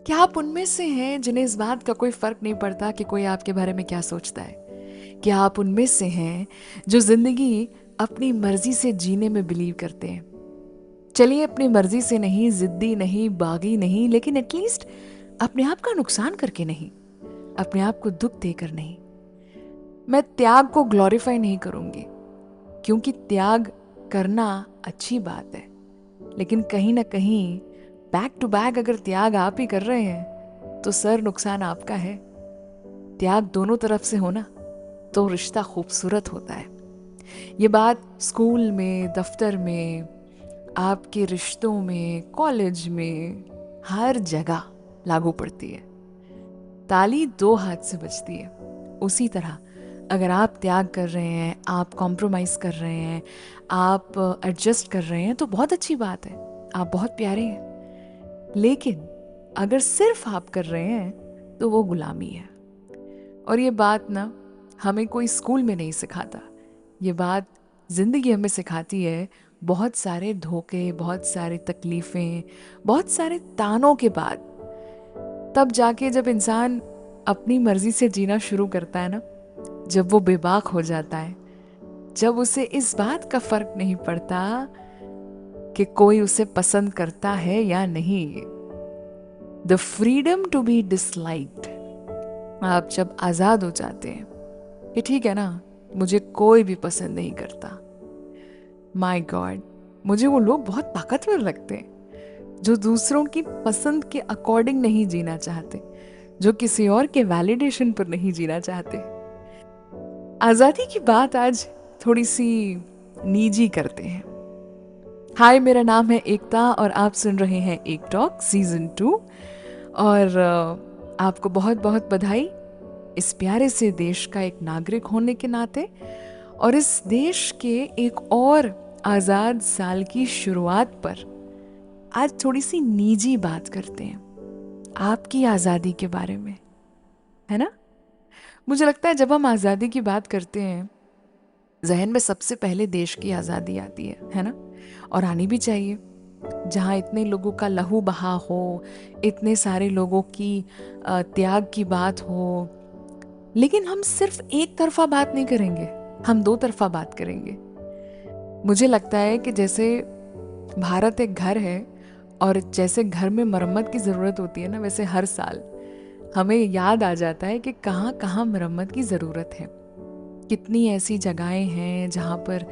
क्या आप उनमें से हैं जिन्हें इस बात का कोई फर्क नहीं पड़ता कि कोई आपके बारे में क्या सोचता है? क्या आप उनमें से हैं जो जिंदगी अपनी मर्जी से जीने में बिलीव करते हैं? चलिए, अपनी मर्जी से नहीं, जिद्दी नहीं, बागी नहीं, लेकिन एटलीस्ट अपने आप का नुकसान करके नहीं, अपने आप को दुख देकर नहीं। मैं त्याग को ग्लोरीफाई नहीं करूंगी, क्योंकि त्याग करना अच्छी बात है, लेकिन कहीं ना कहीं बैक टू बैक अगर त्याग आप ही कर रहे हैं तो सर नुकसान आपका है। त्याग दोनों तरफ से होना तो रिश्ता खूबसूरत होता है। ये बात स्कूल में, दफ्तर में, आपके रिश्तों में, कॉलेज में, हर जगह लागू पड़ती है। ताली दो हाथ से बजती है। उसी तरह अगर आप त्याग कर रहे हैं, आप कॉम्प्रोमाइज कर रहे हैं, आप एडजस्ट कर रहे हैं तो बहुत अच्छी बात है, आप बहुत प्यारे हैं। लेकिन अगर सिर्फ आप कर रहे हैं तो वो गुलामी है। और ये बात ना हमें कोई स्कूल में नहीं सिखाता, ये बात जिंदगी हमें सिखाती है। बहुत सारे धोखे, बहुत सारे तकलीफें, बहुत सारे तानों के बाद तब जाके जब इंसान अपनी मर्जी से जीना शुरू करता है ना, जब वो बेबाक हो जाता है, जब उसे इस बात का फर्क नहीं पड़ता कि कोई उसे पसंद करता है या नहीं, the freedom to be disliked, आप जब आजाद हो जाते हैं कि ठीक है ना, मुझे कोई भी पसंद नहीं करता। माय गॉड, मुझे वो लोग बहुत ताकतवर लगते हैं जो दूसरों की पसंद के अकॉर्डिंग नहीं जीना चाहते, जो किसी और के वैलिडेशन पर नहीं जीना चाहते। आजादी की बात आज थोड़ी सी निजी करते हैं। हाय, मेरा नाम है एकता और आप सुन रहे हैं एक टॉक सीजन 2। और आपको बहुत बहुत बधाई इस प्यारे से देश का एक नागरिक होने के नाते, और इस देश के एक और आजाद साल की शुरुआत पर आज थोड़ी सी निजी बात करते हैं आपकी आजादी के बारे में, है ना? मुझे लगता है जब हम आजादी की बात करते हैं, जहन में सबसे पहले देश की आजादी आती है ना? और आनी भी चाहिए। जहाँ इतने लोगों का लहू बहा हो, इतने सारे लोगों की त्याग की बात हो, लेकिन हम सिर्फ एक तरफा बात नहीं करेंगे, हम दो तरफा बात करेंगे। मुझे लगता है कि जैसे भारत एक घर है और जैसे घर में मरम्मत की ज़रूरत होती है ना, वैसे हर साल हमें याद आ जाता है कि कहाँ कहाँ मरम्मत की ज़रूरत है। कितनी ऐसी जगहें हैं जहाँ पर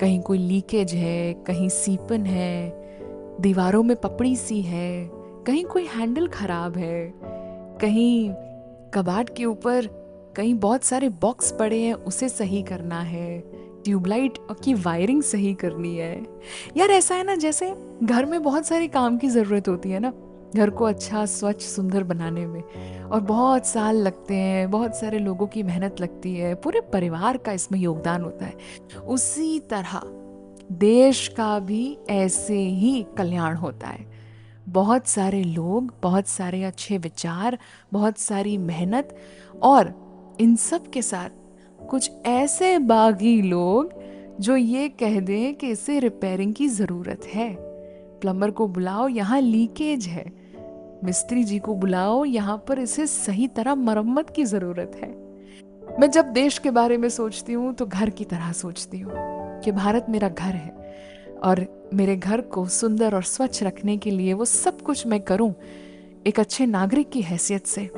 कहीं कोई लीकेज है, कहीं सीपन है, दीवारों में पपड़ी सी है, कहीं कोई हैंडल खराब है, कहीं कबाड़ के ऊपर कहीं बहुत सारे बॉक्स पड़े हैं, उसे सही करना है, ट्यूबलाइट की वायरिंग सही करनी है। यार ऐसा है ना, जैसे घर में बहुत सारे काम की ज़रूरत होती है ना, घर को अच्छा, स्वच्छ, सुंदर बनाने में, और बहुत साल लगते हैं, बहुत सारे लोगों की मेहनत लगती है, पूरे परिवार का इसमें योगदान होता है। उसी तरह देश का भी ऐसे ही कल्याण होता है। बहुत सारे लोग, बहुत सारे अच्छे विचार, बहुत सारी मेहनत, और इन सब के साथ कुछ ऐसे बागी लोग जो ये कह दें कि इसे रिपेयरिंग की ज़रूरत है। प्लम्बर को बुलाओ, यहाँ लीकेज है। मिस्त्री जी को बुलाओ, यहाँ पर इसे सही तरह मरम्मत की ज़रूरत है। मैं जब देश के बारे में सोचती हूँ तो घर की तरह सोचती हूँ कि भारत मेरा घर है, और मेरे घर को सुंदर और स्वच्छ रखने के लिए वो सब कुछ मैं करूं एक अच्छे नागरिक की हैसियत से,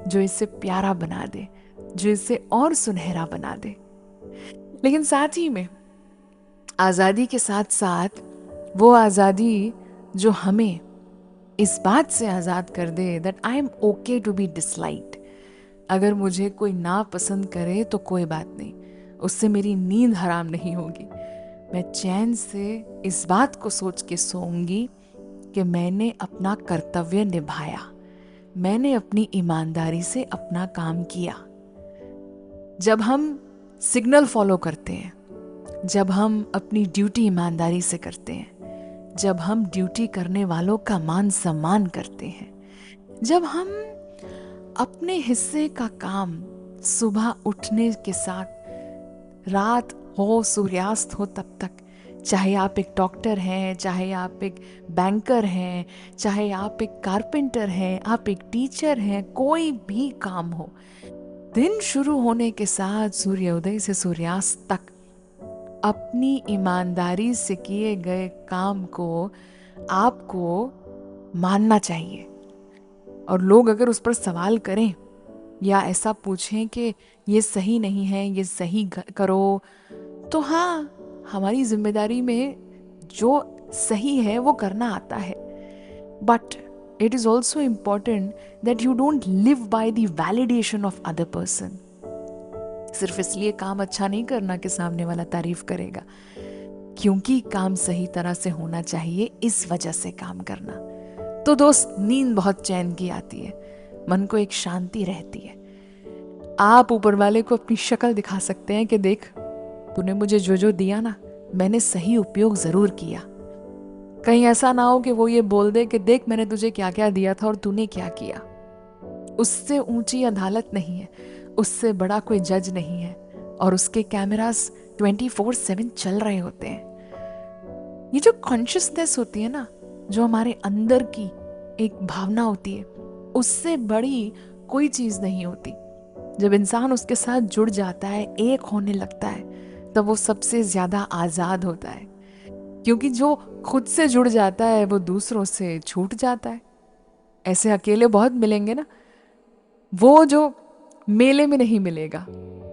जो इसे प्यारा बना दे, जो इसे और सुनहरा बना दे। लेकिन साथ ही में आज़ादी के साथ साथ वो आज़ादी जो हमें इस बात से आज़ाद कर दे that I am okay to be disliked. अगर मुझे कोई ना पसंद करे तो कोई बात नहीं, उससे मेरी नींद हराम नहीं होगी। मैं चैन से इस बात को सोच के सोऊंगी कि मैंने अपना कर्तव्य निभाया, मैंने अपनी ईमानदारी से अपना काम किया। जब हम सिग्नल फॉलो करते हैं, जब हम अपनी ड्यूटी ईमानदारी से करते हैं, जब हम ड्यूटी करने वालों का मान सम्मान करते हैं, जब हम अपने हिस्से का काम सुबह उठने के साथ रात हो, सूर्यास्त हो, तब तक चाहे आप एक डॉक्टर हैं, चाहे आप एक बैंकर हैं, चाहे आप एक कारपेंटर हैं, आप एक टीचर हैं, कोई भी काम हो, दिन शुरू होने के साथ सूर्योदय से सूर्यास्त तक अपनी ईमानदारी से किए गए काम को आपको मानना चाहिए। और लोग अगर उस पर सवाल करें या ऐसा पूछें कि ये सही नहीं है, ये सही करो, तो हाँ, हमारी जिम्मेदारी में जो सही है वो करना आता है। But it is also important that you don't live by the validation of other person. सिर्फ इसलिए काम अच्छा नहीं करना कि सामने वाला तारीफ करेगा, क्योंकि काम सही तरह से होना चाहिए, इस वजह से काम करना। तो दोस्त, नींद बहुत चैन की आती है, मन को एक शांति रहती है। आप ऊपर वाले को अपनी शक्ल दिखा सकते हैं कि देख, तूने मुझे जो जो दिया ना, मैंने सही उपयोग जरूर किया। कहीं ऐसा ना हो कि वो ये बोल दे कि देख मैंने तुझे क्या क्या दिया था और तूने क्या किया। उससे ऊंची अदालत नहीं है, उससे बड़ा कोई जज नहीं है, और उसके कैमरास 24/7 चल रहे होते हैं। ये जो कॉन्शियसनेस होती है ना, जो हमारे अंदर की एक भावना होती है, उससे बड़ी कोई चीज नहीं होती। जब इंसान उसके साथ जुड़ जाता है, एक होने लगता है, तब वो सबसे ज्यादा आजाद होता है। क्योंकि जो खुद से जुड़ जाता है वो दूसरों से छूट जाता है। ऐसे अकेले बहुत मिलेंगे ना, वो जो मेले में नहीं मिलेगा,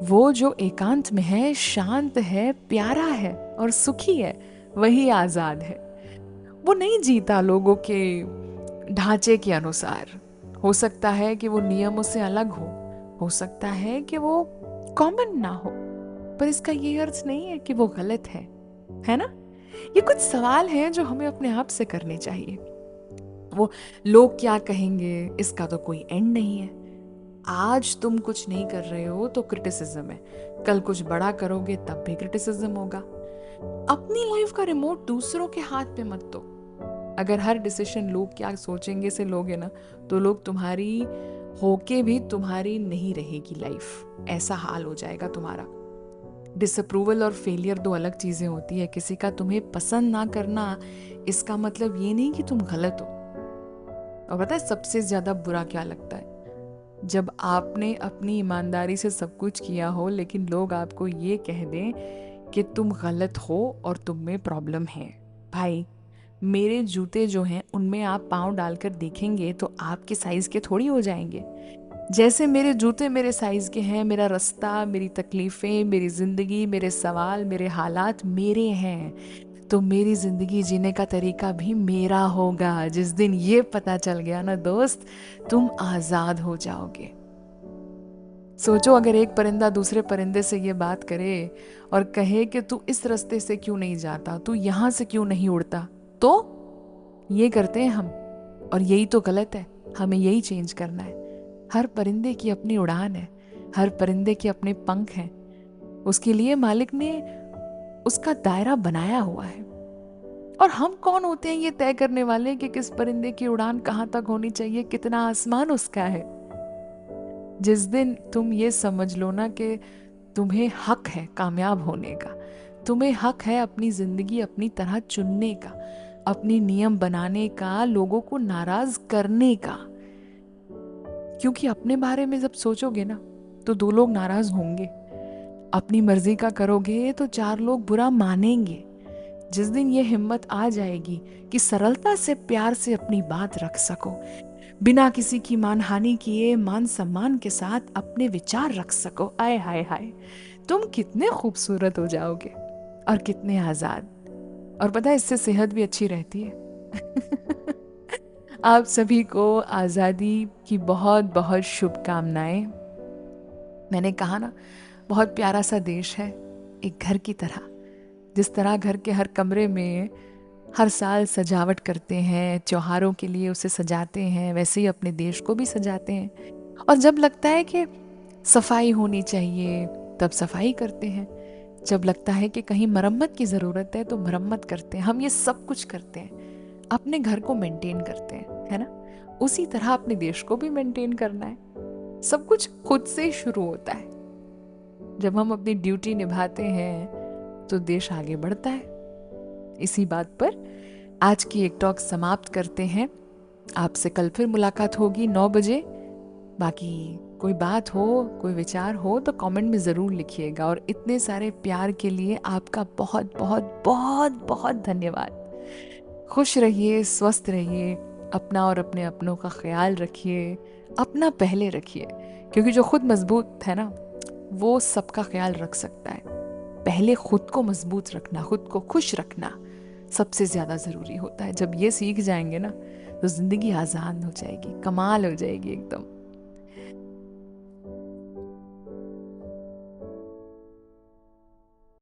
वो जो एकांत में है, शांत है, प्यारा है और सुखी है, वही आजाद है। वो नहीं जीता लोगों के ढांचे के अनुसार। हो सकता है कि वो नियमों से अलग हो सकता है कि वो कॉमन ना हो, पर इसका ये अर्थ नहीं है कि वो गलत है ना? ये कुछ सवाल हैं जो हमें अपने आप से करने चाहिए। वो लोग क्या कहेंगे, इसका तो कोई एंड नहीं है। आज तुम कुछ नहीं कर रहे हो तो क्रिटिसिज्म है, कल कुछ बड़ा करोगे तब भी क्रिटिसिज्म होगा। अपनी लाइफ का रिमोट दूसरों के हाथ में मत दो। अगर हर डिसीजन लोग क्या सोचेंगे से लोगे ना, तो लोग तुम्हारी होके भी तुम्हारी नहीं रहेगी लाइफ, ऐसा हाल हो जाएगा तुम्हारा। डिसअप्रूवल और फेलियर दो अलग चीजें होती है। किसी का तुम्हें पसंद ना करना, इसका मतलब ये नहीं कि तुम गलत हो। और पता है सबसे ज्यादा बुरा क्या लगता है? जब आपने अपनी ईमानदारी से सब कुछ किया हो, लेकिन लोग आपको ये कह दें कि तुम गलत हो और तुम में प्रॉब्लम है। भाई, मेरे जूते जो हैं उनमें आप पाँव डालकर देखेंगे तो आपके साइज के थोड़ी हो जाएंगे। जैसे मेरे जूते मेरे साइज के हैं, मेरा रास्ता, मेरी तकलीफें, मेरी जिंदगी, मेरे सवाल, मेरे हालात मेरे हैं, तो मेरी जिंदगी जीने का तरीका भी मेरा होगा। जिस दिन ये पता चल गया ना दोस्त, तुम आजाद हो जाओगे। सोचो, अगर एक परिंदा दूसरे परिंदे से ये बात करे और कहे कि तू इस रास्ते से क्यों नहीं जाता, तू यहां से क्यों नहीं उड़ता, तो ये करते हैं हम, और यही तो गलत है। हमें यही चेंज करना है। हर परिंदे की अपनी उड़ान है, हर परिंदे के अपने पंख हैं। उसके लिए मालिक ने उसका दायरा बनाया हुआ है। और हम कौन होते हैं ये तय करने वाले कि किस परिंदे की उड़ान कहाँ तक होनी चाहिए, कितना आसमान उसका है। जिस दिन तुम ये समझ लो ना कि तुम्हें हक है कामयाब होने का, तुम्हें हक है अपनी जिंदगी अपनी तरह चुनने का, अपनी नियम बनाने का, लोगों को नाराज करने का। क्योंकि अपने बारे में जब सोचोगे ना, तो 2 लोग नाराज होंगे। अपनी मर्जी का करोगे तो 4 लोग बुरा मानेंगे। जिस दिन ये हिम्मत आ जाएगी कि सरलता से, प्यार से अपनी बात रख सको, बिना किसी की मानहानि किए मान सम्मान के साथ अपने विचार रख सको, आय हाय हाय, तुम कितने खूबसूरत हो जाओगे और कितने आजाद। और पता है, इससे सेहत भी अच्छी रहती है। आप सभी को आज़ादी की बहुत बहुत शुभकामनाएं। मैंने कहा ना, बहुत प्यारा सा देश है, एक घर की तरह। जिस तरह घर के हर कमरे में हर साल सजावट करते हैं, त्योहारों के लिए उसे सजाते हैं, वैसे ही अपने देश को भी सजाते हैं। और जब लगता है कि सफाई होनी चाहिए, तब सफाई करते हैं। जब लगता है कि कहीं मरम्मत की ज़रूरत है, तो मरम्मत करते हैं। हम ये सब कुछ करते हैं, अपने घर को मेंटेन करते हैं, है ना? उसी तरह अपने देश को भी मेंटेन करना है। सब कुछ खुद से शुरू होता है। जब हम अपनी ड्यूटी निभाते हैं तो देश आगे बढ़ता है। इसी बात पर आज की एक टॉक समाप्त करते हैं। आपसे कल फिर मुलाकात होगी 9 बजे। बाकी कोई बात हो, कोई विचार हो तो कमेंट में ज़रूर लिखिएगा, और इतने सारे प्यार के लिए आपका बहुत बहुत बहुत बहुत धन्यवाद। खुश रहिए, स्वस्थ रहिए, अपना और अपने अपनों का ख्याल रखिए। अपना पहले रखिए, क्योंकि जो खुद मजबूत है ना, वो सबका ख्याल रख सकता है। पहले खुद को मजबूत रखना, खुद को खुश रखना सबसे ज़्यादा ज़रूरी होता है। जब ये सीख जाएंगे ना, तो ज़िंदगी आसान हो जाएगी, कमाल हो जाएगी एकदम।